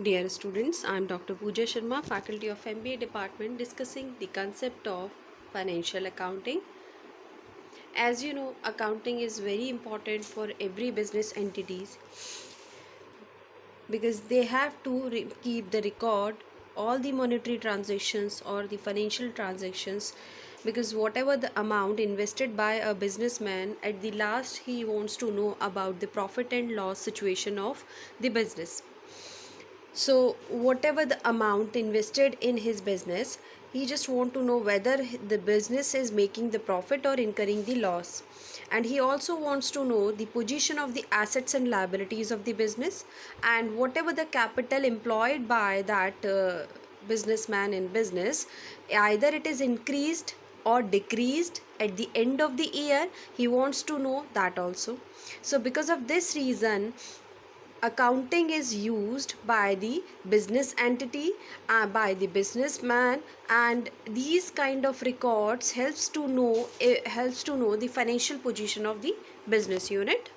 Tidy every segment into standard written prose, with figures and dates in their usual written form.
Dear students, I am Dr. Pooja Sharma, faculty of MBA department, discussing the concept of financial accounting. As you know, accounting is very important for every business entities because they have to keep the record all the monetary transactions or the financial transactions, because whatever the amount invested by a businessman, at the last he wants to know about the profit and loss situation of the business. So whatever the amount invested in his business, he just want to know whether the business is making the profit or incurring the loss. And he also wants to know the position of the assets and liabilities of the business, and whatever the capital employed by that businessman in business, either it is increased or decreased at the end of the year. He wants to know that also. So because of this reason, accounting is used by the business entity, by the businessman, and these kind of records helps to know the financial position of the business unit.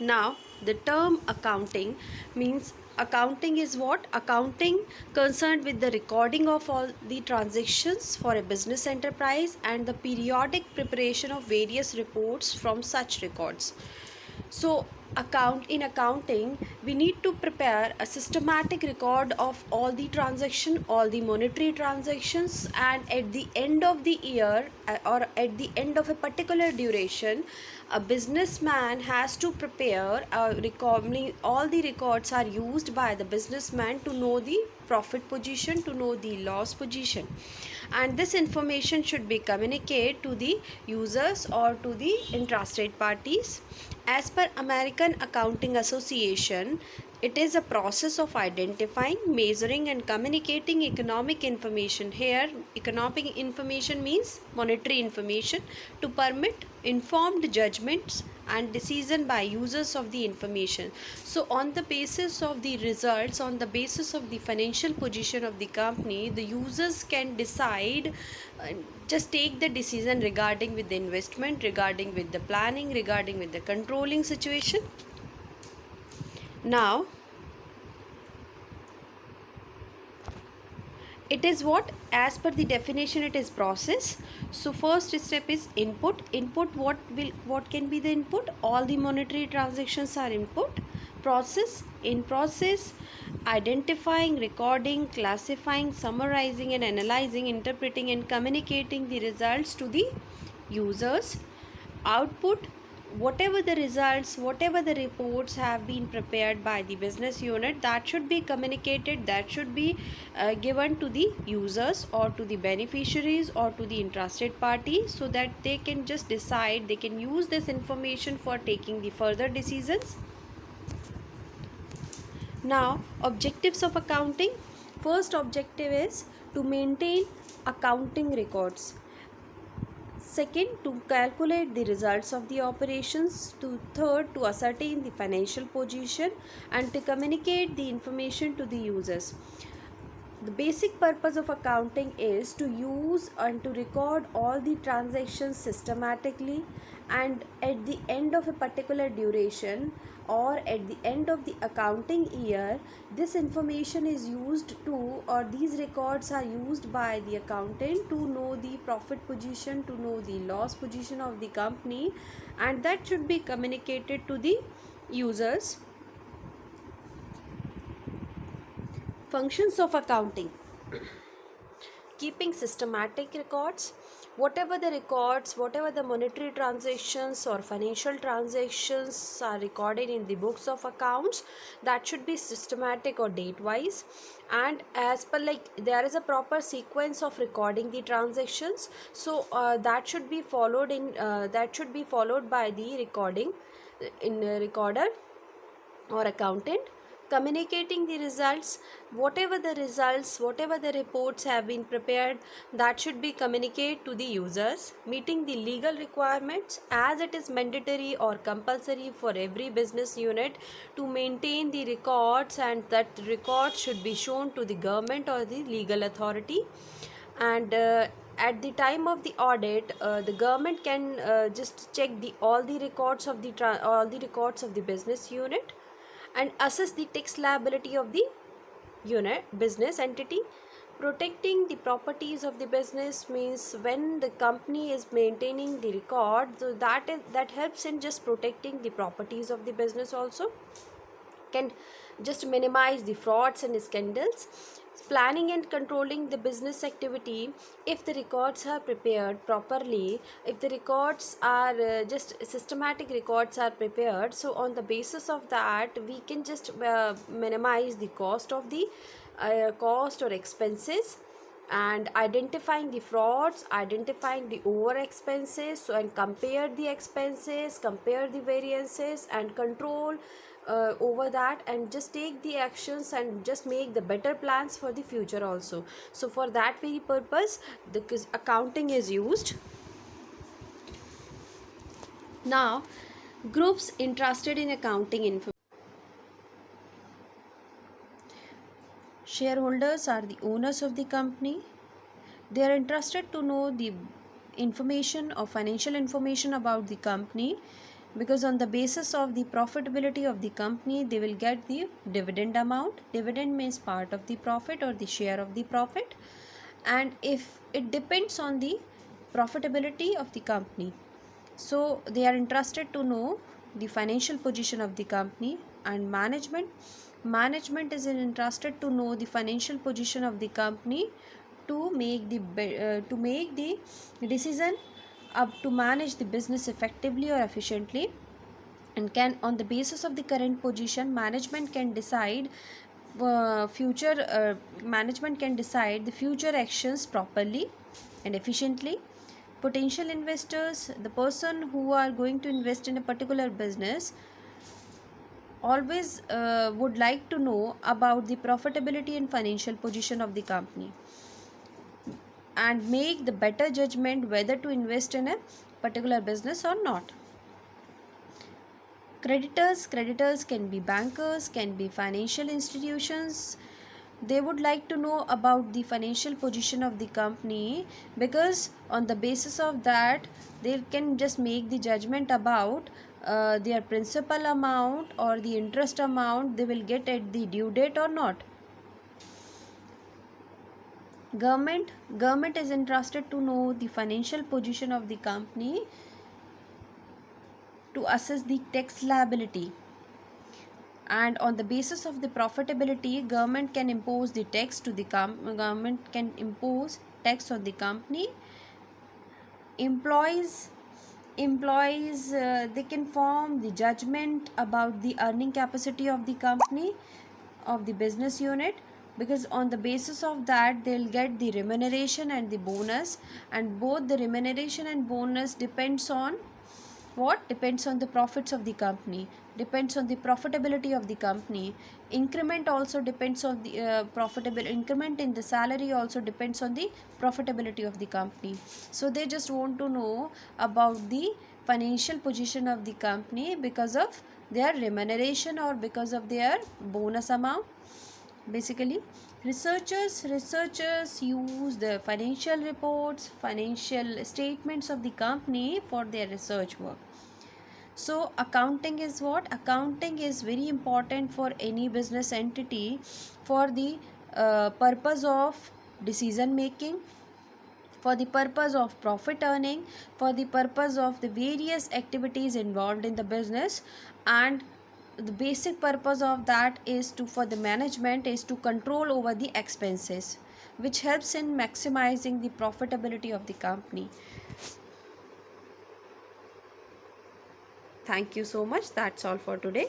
Now the term accounting means, accounting is what? Accounting concerned with the recording of all the transactions for a business enterprise and the periodic preparation of various reports from such records. So in accounting, we need to prepare a systematic record of all the transaction, all the monetary transactions, and at the end of the year, or at the end of a particular duration, a businessman has to prepare a record. All the records are used by the businessman to know the profit position, to know the loss position, and this information should be communicated to the users or to the interested parties. As per American Accounting Association, it is a process of identifying, measuring, and communicating economic information. Here, economic information means monetary information, to permit informed judgments and decision by users of the information. So on the basis of the results, on the basis of the financial position of the company, the users can decide, just take the decision regarding with the investment, regarding with the planning, regarding with the controlling situation. Now it is what? As per the definition, it is process. So first step is input. What can be the input? All the monetary transactions are input. Process, in process, identifying, recording, classifying, summarizing, and analyzing, interpreting, and communicating the results to the users. Output, whatever the results, whatever the reports have been prepared by the business unit, that should be communicated, that should be given to the users or to the beneficiaries or to the interested party, so that they can just decide, they can use this information for taking the further decisions. Now objectives of accounting. First objective is to maintain accounting records. Second, to calculate the results of the operations. Third, to ascertain the financial position, and to communicate the information to the users. The basic purpose of accounting is to use and to record all the transactions systematically, and at the end of a particular duration or at the end of the accounting year, this information is used to, or these records are used by the accountant to know the profit position, to know the loss position of the company, and that should be communicated to the users. Functions of accounting: keeping systematic records. Whatever the records, whatever the monetary transactions or financial transactions are recorded in the books of accounts, that should be systematic or date wise, and as per, like, there is a proper sequence of recording the transactions. So that should be followed by the recording in recorder or accountant. Communicating the results, whatever the results, whatever the reports have been prepared, that should be communicated to the users. Meeting the legal requirements, as it is mandatory or compulsory for every business unit to maintain the records, and that records should be shown to the government or the legal authority. And at the time of the audit, the government can just check all the records of the business unit, and assess the tax liability of the unit business entity. Protecting the properties of the business means when the company is maintaining the record, so that helps in just protecting the properties of the business, also can just minimize the frauds and scandals. Planning and controlling the business activity, if the records are prepared properly, if the records are just systematic records are prepared, so on the basis of that we can just minimize the cost of the cost or expenses, and identifying the frauds, identifying the over expenses, so and compare the expenses, compare the variances and control over that, and just take the actions and just make the better plans for the future also. So for that very purpose the accounting is used. Now, groups interested in accounting information. Shareholders are the owners of the company. They are interested to know the information or financial information about the company, because on the basis of the profitability of the company they will get the dividend amount. Dividend means part of the profit or the share of the profit, and if it depends on the profitability of the company, so they are interested to know the financial position of the company. And management is interested to know the financial position of the company to make the decision up to manage the business effectively or efficiently, and can on the basis of the current position management can decide management can decide the future actions properly and efficiently. Potential investors, the person who are going to invest in a particular business, always would like to know about the profitability and financial position of the company, and make the better judgment whether to invest in a particular business or not. Creditors can be bankers, can be financial institutions. They would like to know about the financial position of the company, because on the basis of that they can just make the judgment about their principal amount or the interest amount they will get at the due date or not. Government is interested to know the financial position of the company to assess the tax liability, and on the basis of the profitability government can impose the tax to the government can impose tax on the company. Employees they can form the judgment about the earning capacity of the company, of the business unit, because on the basis of that they'll get the remuneration and the bonus, and both the remuneration and bonus depends on what? Depends on the profits of the company, depends on the profitability of the company. Increment also depends on the profitable increment in the salary also depends on the profitability of the company. So they just want to know about the financial position of the company because of their remuneration or because of their bonus amount. Basically, researchers use the financial reports, financial statements of the company for their research work. So accounting is what? Accounting is very important for any business entity for the purpose of decision making, for the purpose of profit earning, for the purpose of the various activities involved in the business. And the basic purpose of that is to, for the management, is to control over the expenses, which helps in maximizing the profitability of the company. Thank you so much. That's all for today.